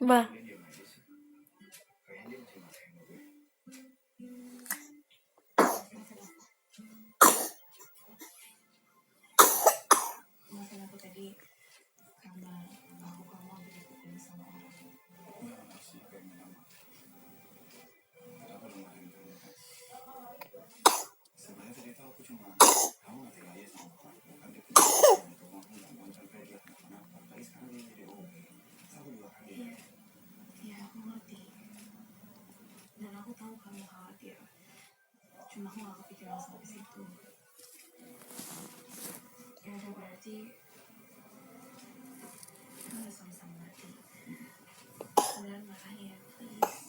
Bah. Masalah aku tadi karena aku kamu habis dipukulin sama orang. Sebenarnya tadi tuh aku cuma kamu nggak tega aja sama aku kan dia punya itu aku nggak mau sampai dia kenapa tapi sekarang dia jadi oke aku juga kaget. Ya aku ngerti dan aku tahu kamu khawatir cuma aku nggak kepikiran sampai situ. Ya udah berarti kita udah sama-sama ngerti. Beneran makanya please